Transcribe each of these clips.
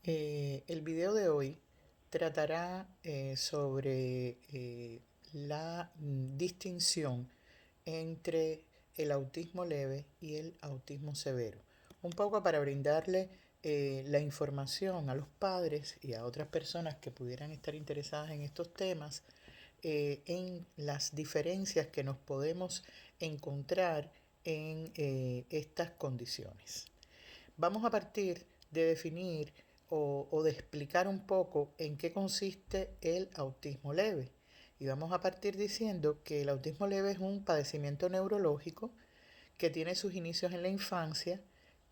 El video de hoy tratará sobre la distinción entre el autismo leve y el autismo severo. Un poco para brindarle la información a los padres y a otras personas que pudieran estar interesadas en estos temas, en las diferencias que nos podemos encontrar en estas condiciones. Vamos a partir de definir o de explicar un poco en qué consiste el autismo leve. Y vamos a partir diciendo que el autismo leve es un padecimiento neurológico que tiene sus inicios en la infancia,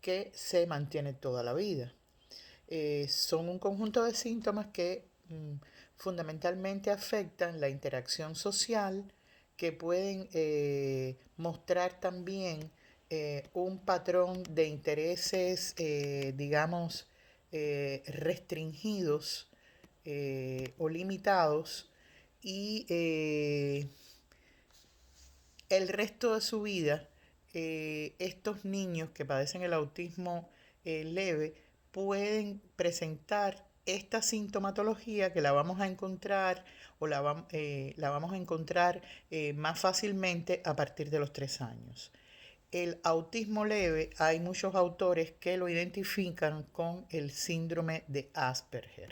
que se mantiene toda la vida. Son un conjunto de síntomas que fundamentalmente afectan la interacción social, que pueden mostrar también un patrón de intereses, digamos, restringidos o limitados, y el resto de su vida, estos niños que padecen el autismo leve pueden presentar esta sintomatología que la vamos a encontrar o la vamos a encontrar más fácilmente a partir de los 3 años. El autismo leve, hay muchos autores que lo identifican con el síndrome de Asperger.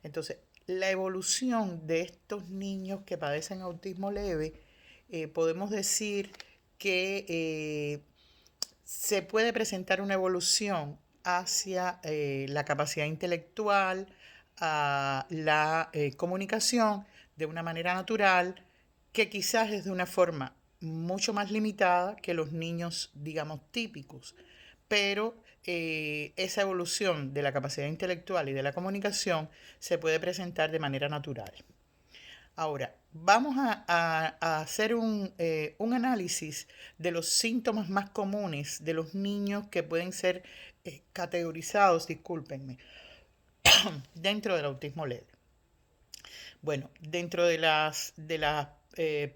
Entonces, la evolución de estos niños que padecen autismo leve, podemos decir que se puede presentar una evolución hacia la capacidad intelectual, a la comunicación de una manera natural, que quizás es de una forma mucho más limitada que los niños, digamos, típicos. Pero esa evolución de la capacidad intelectual y de la comunicación se puede presentar de manera natural. Ahora, vamos a hacer un análisis de los síntomas más comunes de los niños que pueden ser categorizados, discúlpenme, dentro del autismo leve. Bueno, dentro de las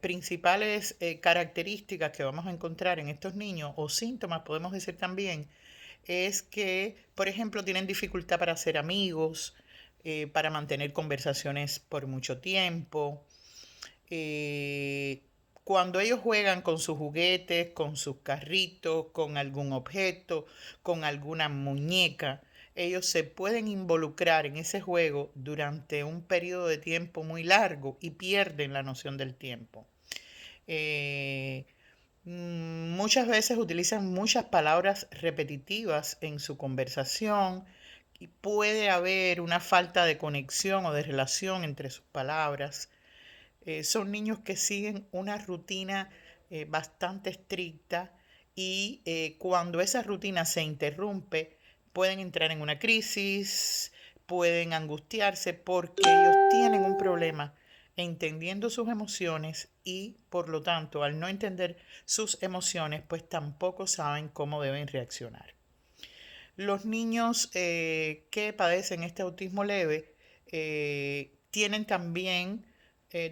principales características que vamos a encontrar en estos niños, o síntomas, podemos decir también, es que, por ejemplo, tienen dificultad para hacer amigos, para mantener conversaciones por mucho tiempo. eh, Cuando ellos juegan con sus juguetes, con sus carritos, con algún objeto, con alguna muñeca, ellos se pueden involucrar en ese juego durante un periodo de tiempo muy largo y pierden la noción del tiempo. Eh, Muchas veces utilizan muchas palabras repetitivas en su conversación y puede haber una falta de conexión o de relación entre sus palabras. Son niños que siguen una rutina bastante estricta, y cuando esa rutina se interrumpe pueden entrar en una crisis, pueden angustiarse porque ellos tienen un problema entendiendo sus emociones, y por lo tanto al no entender sus emociones pues tampoco saben cómo deben reaccionar. Los niños que padecen este autismo leve tienen también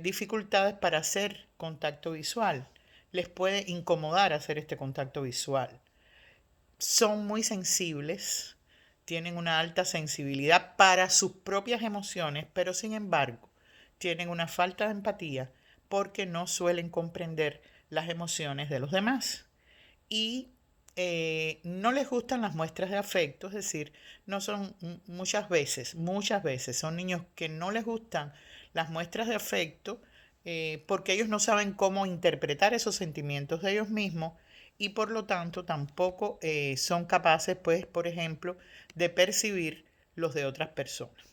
dificultades para hacer contacto visual. Les puede incomodar hacer este contacto visual. Son muy sensibles, tienen una alta sensibilidad para sus propias emociones, pero sin embargo tienen una falta de empatía porque no suelen comprender las emociones de los demás. Y no les gustan las muestras de afecto, es decir, no son muchas veces son niños que no les gustan las muestras de afecto, porque ellos no saben cómo interpretar esos sentimientos de ellos mismos, y por lo tanto tampoco son capaces, pues, por ejemplo, de percibir los de otras personas.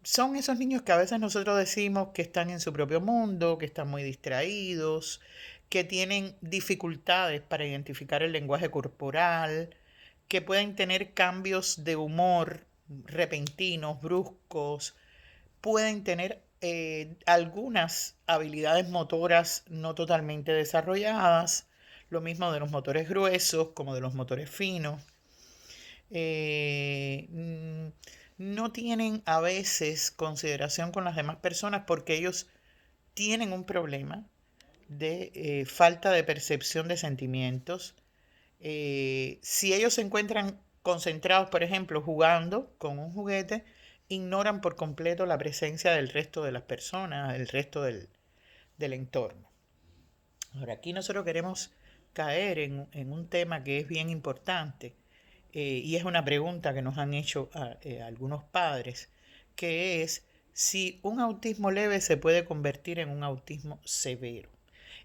Son esos niños que a veces nosotros decimos que están en su propio mundo, que están muy distraídos, que tienen dificultades para identificar el lenguaje corporal, que pueden tener cambios de humor repentinos, bruscos, pueden tener algunas habilidades motoras no totalmente desarrolladas, lo mismo de los motores gruesos como de los motores finos. eh, mm, no tienen a veces consideración con las demás personas porque ellos tienen un problema de falta de percepción de sentimientos. Si ellos se encuentran concentrados, por ejemplo, jugando con un juguete, ignoran por completo la presencia del resto de las personas, del resto del entorno. Ahora, aquí nosotros queremos caer en un tema que es bien importante, y es una pregunta que nos han hecho algunos padres, que es si un autismo leve se puede convertir en un autismo severo.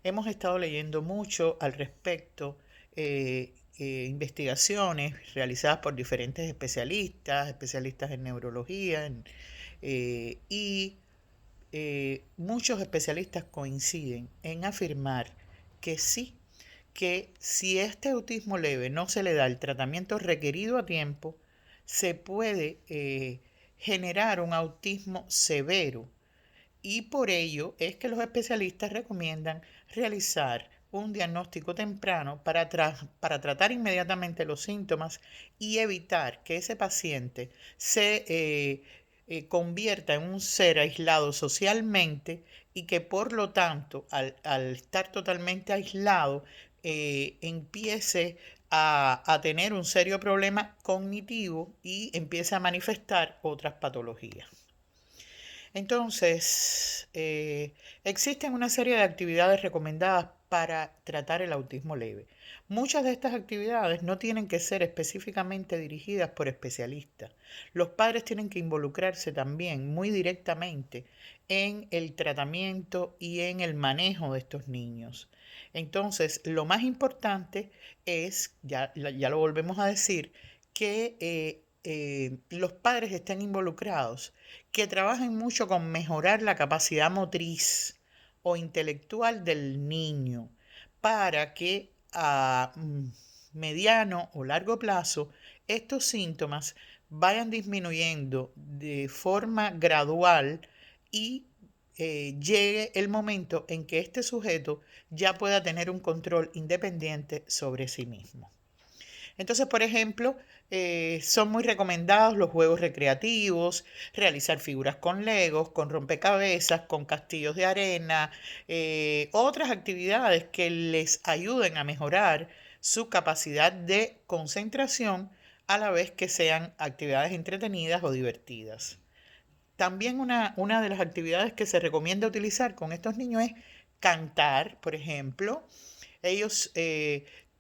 Hemos estado leyendo mucho al respecto, investigaciones realizadas por diferentes especialistas, especialistas en neurología, y muchos especialistas coinciden en afirmar que sí, que si este autismo leve no se le da el tratamiento requerido a tiempo, se puede generar un autismo severo, y por ello es que los especialistas recomiendan realizar un diagnóstico temprano para tratar inmediatamente los síntomas y evitar que ese paciente se convierta en un ser aislado socialmente, y que por lo tanto al estar totalmente aislado empiece a tener un serio problema cognitivo y empiece a manifestar otras patologías. Entonces, existen una serie de actividades recomendadas para tratar el autismo leve. Muchas de estas actividades no tienen que ser específicamente dirigidas por especialistas. Los padres tienen que involucrarse también muy directamente en el tratamiento y en el manejo de estos niños. Entonces, lo más importante es, ya lo volvemos a decir, que los padres estén involucrados, que trabajen mucho con mejorar la capacidad motriz o intelectual del niño, para que a mediano o largo plazo estos síntomas vayan disminuyendo de forma gradual, y llegue el momento en que este sujeto ya pueda tener un control independiente sobre sí mismo. Entonces, por ejemplo, son muy recomendados los juegos recreativos, realizar figuras con legos, con rompecabezas, con castillos de arena, otras actividades que les ayuden a mejorar su capacidad de concentración, a la vez que sean actividades entretenidas o divertidas. También una de las actividades que se recomienda utilizar con estos niños es cantar, por ejemplo. Ellos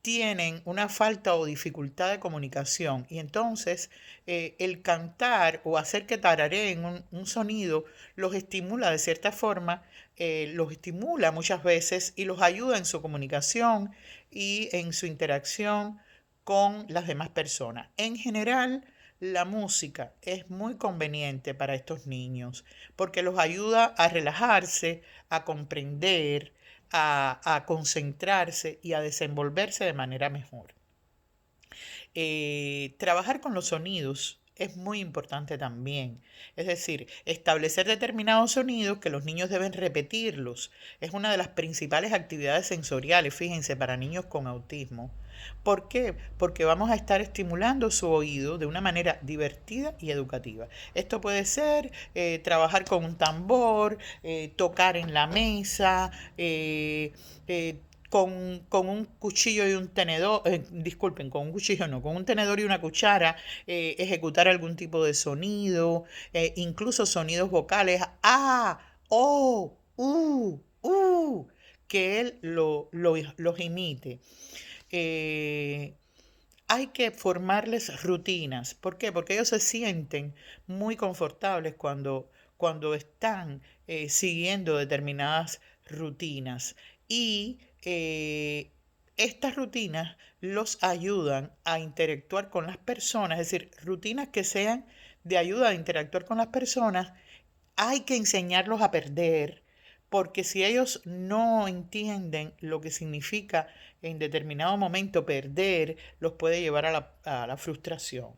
tienen una falta o dificultad de comunicación, y entonces el cantar o hacer que tarareen un sonido los estimula de cierta forma, los estimula muchas veces y los ayuda en su comunicación y en su interacción con las demás personas. En general, la música es muy conveniente para estos niños porque los ayuda a relajarse, a comprender, a concentrarse y a desenvolverse de manera mejor. Trabajar con los sonidos es muy importante también. Es decir, establecer determinados sonidos que los niños deben repetirlos. Es una de las principales actividades sensoriales, fíjense, para niños con autismo. ¿Por qué? Porque vamos a estar estimulando su oído de una manera divertida y educativa. Esto puede ser trabajar con un tambor, tocar en la mesa, con un cuchillo y un tenedor, disculpen, con un cuchillo no, con un tenedor y una cuchara, ejecutar algún tipo de sonido, incluso sonidos vocales, que él los imite. Eh, Hay que formarles rutinas. ¿Por qué? Porque ellos se sienten muy confortables cuando están siguiendo determinadas rutinas. Y estas rutinas los ayudan a interactuar con las personas, es decir, rutinas que sean de ayuda a interactuar con las personas. Hay que enseñarlos a perder, porque si ellos no entienden lo que significa en determinado momento perder, los puede llevar a la frustración.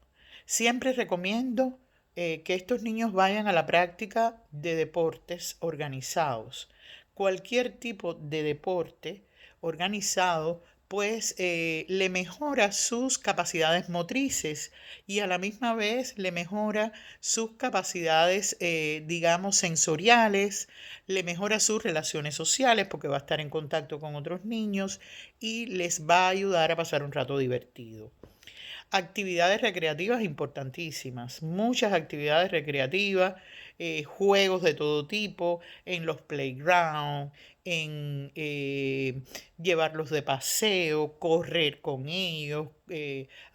Siempre recomiendo que estos niños vayan a la práctica de deportes organizados. Cualquier tipo de deporte organizado pues le mejora sus capacidades motrices, y a la misma vez le mejora sus capacidades, digamos, sensoriales, le mejora sus relaciones sociales porque va a estar en contacto con otros niños y les va a ayudar a pasar un rato divertido. Actividades recreativas importantísimas, muchas actividades recreativas, juegos de todo tipo, en los playgrounds, en llevarlos de paseo, correr con ellos,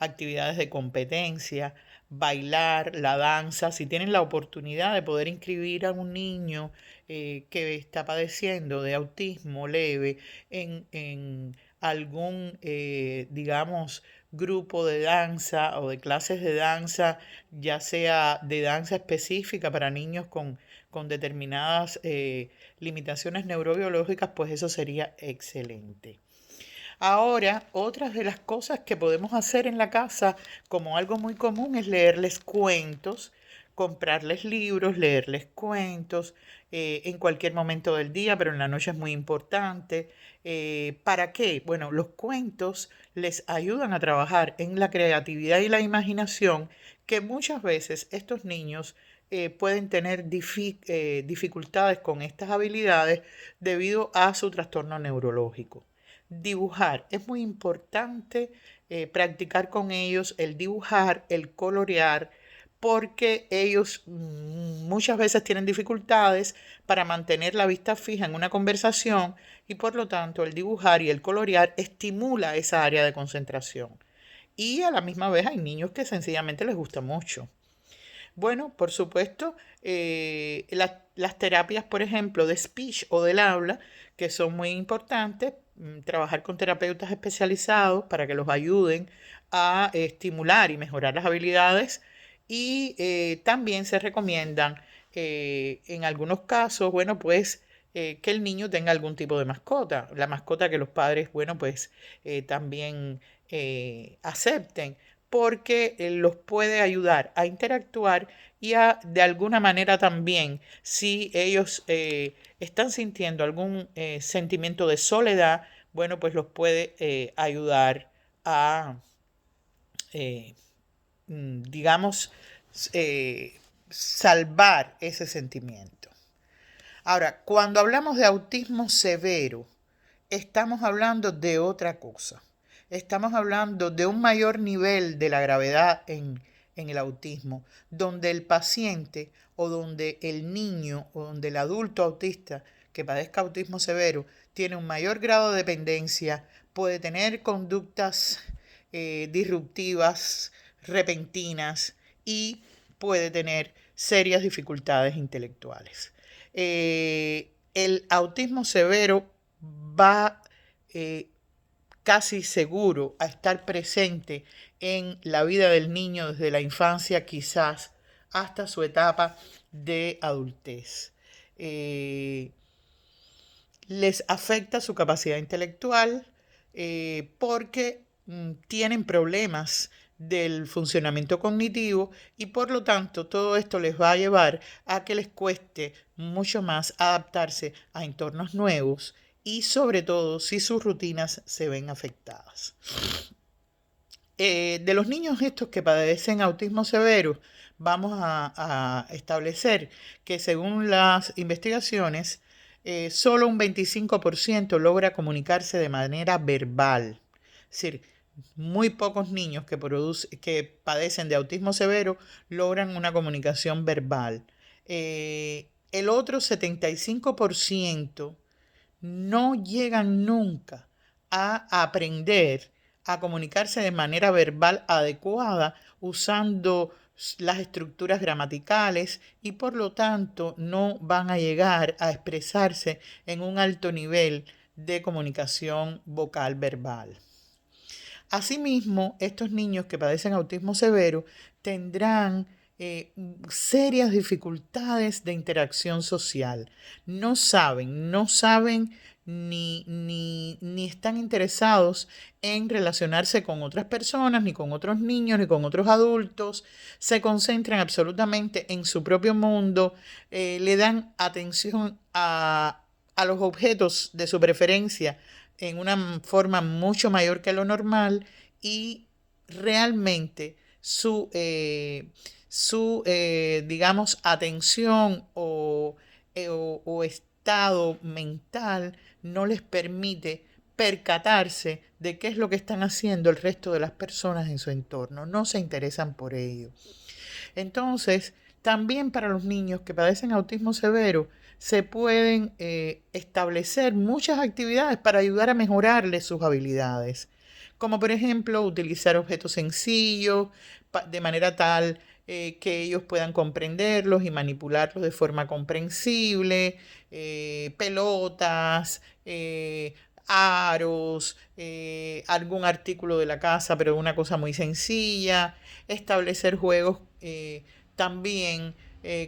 actividades de competencia, bailar, la danza. Si tienen la oportunidad de poder inscribir a un niño que está padeciendo de autismo leve en algún, digamos, grupo de danza o de clases de danza, ya sea de danza específica para niños con determinadas limitaciones neurobiológicas, pues eso sería excelente. Ahora, otras de las cosas que podemos hacer en la casa como algo muy común es leerles cuentos, comprarles libros, leerles cuentos en cualquier momento del día, pero en la noche es muy importante. ¿Para qué? Bueno, los cuentos les ayudan a trabajar en la creatividad y la imaginación que muchas veces estos niños pueden tener dificultades con estas habilidades debido a su trastorno neurológico. Dibujar. Es muy importante practicar con ellos el dibujar, el colorear, porque ellos muchas veces tienen dificultades para mantener la vista fija en una conversación y por lo tanto el dibujar y el colorear estimula esa área de concentración. Y a la misma vez hay niños que sencillamente les gusta mucho. Bueno, por supuesto, las terapias, por ejemplo, de speech o del habla, que son muy importantes, trabajar con terapeutas especializados para que los ayuden a estimular y mejorar las habilidades. Y también se recomiendan, en algunos casos, bueno, pues que el niño tenga algún tipo de mascota. La mascota que los padres, bueno, pues también acepten porque los puede ayudar a interactuar y a, de alguna manera también, si ellos están sintiendo algún sentimiento de soledad, bueno, pues los puede ayudar a, eh, digamos, salvar ese sentimiento. Ahora, cuando hablamos de autismo severo, estamos hablando de otra cosa. Estamos hablando de un mayor nivel de la gravedad en el autismo, donde el paciente o donde el niño o donde el adulto autista que padezca autismo severo tiene un mayor grado de dependencia, puede tener conductas disruptivas, repentinas y puede tener serias dificultades intelectuales. El autismo severo va casi seguro a estar presente en la vida del niño desde la infancia, quizás hasta su etapa de adultez. Les afecta su capacidad intelectual porque tienen problemas del funcionamiento cognitivo y por lo tanto todo esto les va a llevar a que les cueste mucho más adaptarse a entornos nuevos y sobre todo si sus rutinas se ven afectadas. De los niños estos que padecen autismo severo, vamos a establecer que según las investigaciones, solo un 25% logra comunicarse de manera verbal. Es decir, muy pocos niños que padecen de autismo severo logran una comunicación verbal. El otro 75% no llegan nunca a aprender a comunicarse de manera verbal adecuada usando las estructuras gramaticales y por lo tanto no van a llegar a expresarse en un alto nivel de comunicación vocal verbal. Asimismo, estos niños que padecen autismo severo tendrán serias dificultades de interacción social. No saben ni están interesados en relacionarse con otras personas, ni con otros niños, ni con otros adultos. Se concentran absolutamente en su propio mundo, le dan atención a los objetos de su preferencia en una forma mucho mayor que lo normal y realmente digamos, atención o estado mental no les permite percatarse de qué es lo que están haciendo el resto de las personas en su entorno. No se interesan por ello. Entonces, también para los niños que padecen autismo severo, se pueden establecer muchas actividades para ayudar a mejorarles sus habilidades, como por ejemplo utilizar objetos sencillos de manera tal que ellos puedan comprenderlos y manipularlos de forma comprensible, pelotas, aros, algún artículo de la casa, pero una cosa muy sencilla, establecer juegos también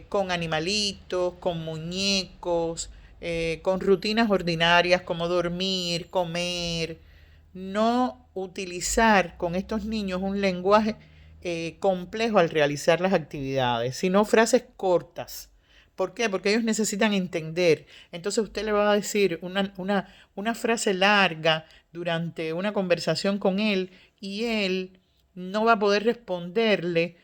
con animalitos, con muñecos, con rutinas ordinarias como dormir, comer, no utilizar con estos niños un lenguaje complejo al realizar las actividades, sino frases cortas. ¿Por qué? Porque ellos necesitan entender. Entonces usted le va a decir una frase larga durante una conversación con él y él no va a poder responderle.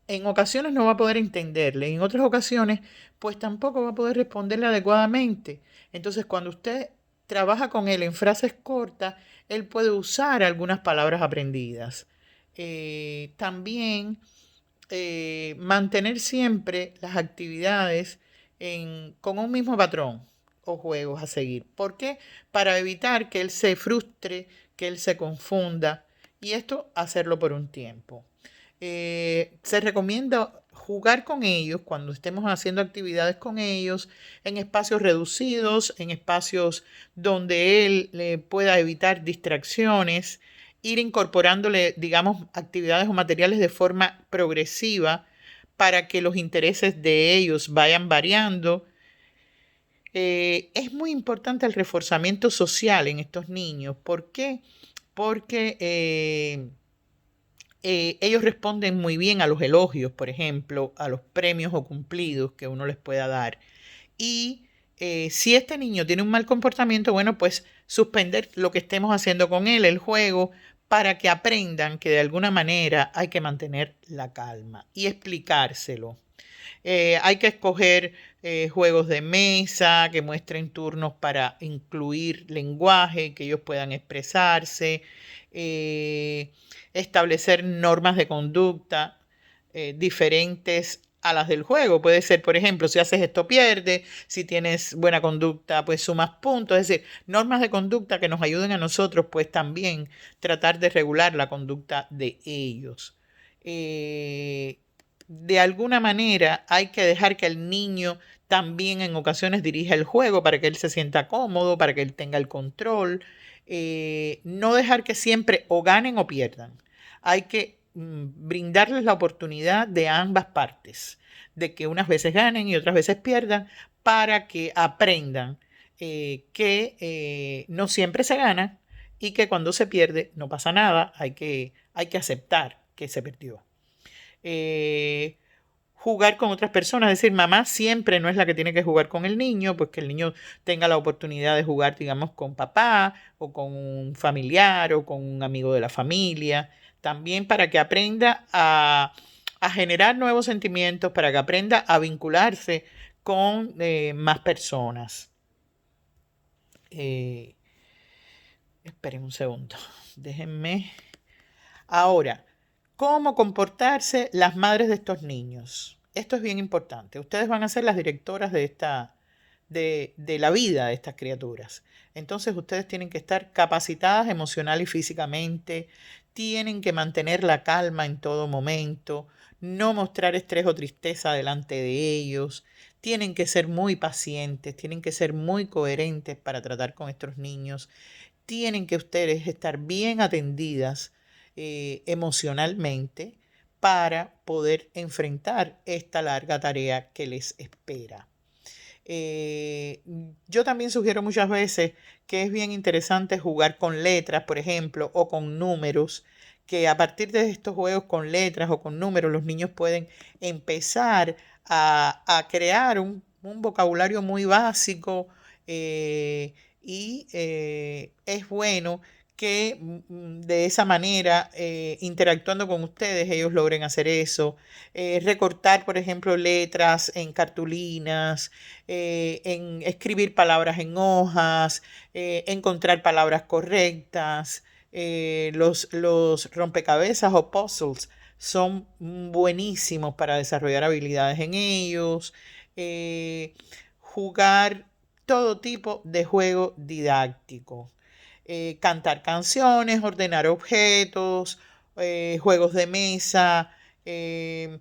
En ocasiones no va a poder entenderle, en otras ocasiones pues tampoco va a poder responderle adecuadamente. Entonces cuando usted trabaja con él en frases cortas, él puede usar algunas palabras aprendidas. También mantener siempre las actividades con un mismo patrón o juegos a seguir. ¿Por qué? Para evitar que él se frustre, que él se confunda y esto hacerlo por un tiempo. Se recomienda jugar con ellos cuando estemos haciendo actividades con ellos en espacios reducidos, en espacios donde él le pueda evitar distracciones, ir incorporándole, digamos, actividades o materiales de forma progresiva para que los intereses de ellos vayan variando. Es muy importante el reforzamiento social en estos niños. ¿Por qué? Porque ellos responden muy bien a los elogios, por ejemplo, a los premios o cumplidos que uno les pueda dar. Y si este niño tiene un mal comportamiento, bueno, pues suspender lo que estemos haciendo con él, el juego, para que aprendan que de alguna manera hay que mantener la calma y explicárselo. Hay que escoger juegos de mesa que muestren turnos para incluir lenguaje, que ellos puedan expresarse, establecer normas de conducta diferentes a las del juego. Puede ser, por ejemplo, si haces esto pierdes, si tienes buena conducta, pues sumas puntos. Es decir, normas de conducta que nos ayuden a nosotros, pues también tratar de regular la conducta de ellos. De alguna manera hay que dejar que el niño también en ocasiones dirija el juego para que él se sienta cómodo, para que él tenga el control. No dejar que siempre o ganen o pierdan. Hay que brindarles la oportunidad de ambas partes, de que unas veces ganen y otras veces pierdan, para que aprendan que no siempre se gana y que cuando se pierde no pasa nada, hay que aceptar que se perdió. Jugar con otras personas, es decir, mamá siempre no es la que tiene que jugar con el niño, pues que el niño tenga la oportunidad de jugar, digamos, con papá o con un familiar o con un amigo de la familia, también para que aprenda a generar nuevos sentimientos, para que aprenda a vincularse con más personas. Esperen un segundo, déjenme. Ahora, ¿cómo comportarse las madres de estos niños? Esto es bien importante. Ustedes van a ser las directoras de la vida de estas criaturas. Entonces ustedes tienen que estar capacitadas emocional y físicamente, tienen que mantener la calma en todo momento, no mostrar estrés o tristeza delante de ellos, tienen que ser muy pacientes, tienen que ser muy coherentes para tratar con estos niños, tienen que ustedes estar bien atendidas emocionalmente para poder enfrentar esta larga tarea que les espera. Yo también sugiero muchas veces que es bien interesante jugar con letras, por ejemplo, o con números, que a partir de estos juegos con letras o con números los niños pueden empezar a crear un vocabulario muy básico y es bueno que de esa manera, interactuando con ustedes, ellos logren hacer eso. Recortar, por ejemplo, letras en cartulinas, en escribir palabras en hojas, encontrar palabras correctas. Los rompecabezas o puzzles son buenísimos para desarrollar habilidades en ellos. Jugar todo tipo de juego didáctico. Cantar canciones, ordenar objetos, juegos de mesa. Le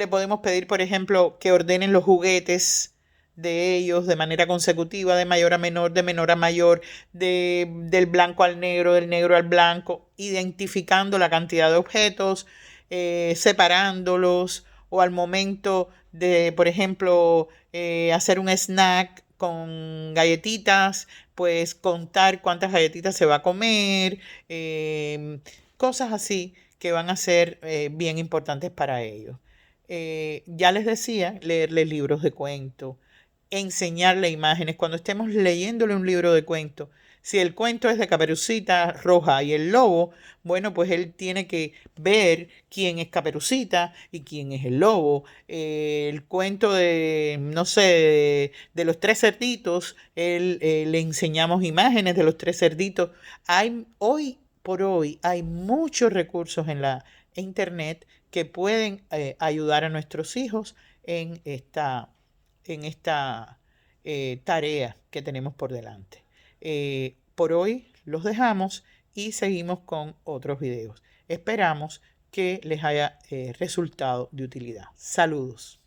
podemos pedir, por ejemplo, que ordenen los juguetes de ellos de manera consecutiva, de mayor a menor, de menor a mayor, del blanco al negro, del negro al blanco, identificando la cantidad de objetos, separándolos, o al momento de, por ejemplo, hacer un snack con galletitas, pues contar cuántas galletitas se va a comer, cosas así que van a ser bien importantes para ellos. Ya les decía, leerles libros de cuento, enseñarle imágenes. Cuando estemos leyéndole un libro de cuento, si el cuento es de Caperucita Roja y el lobo, bueno, pues él tiene que ver quién es Caperucita y quién es el lobo. El cuento de, no sé, de los tres cerditos, le enseñamos imágenes de los tres cerditos. Hoy por hoy hay muchos recursos en la internet que pueden ayudar a nuestros hijos en esta tarea que tenemos por delante. Por hoy los dejamos y seguimos con otros videos. Esperamos que les haya resultado de utilidad. Saludos.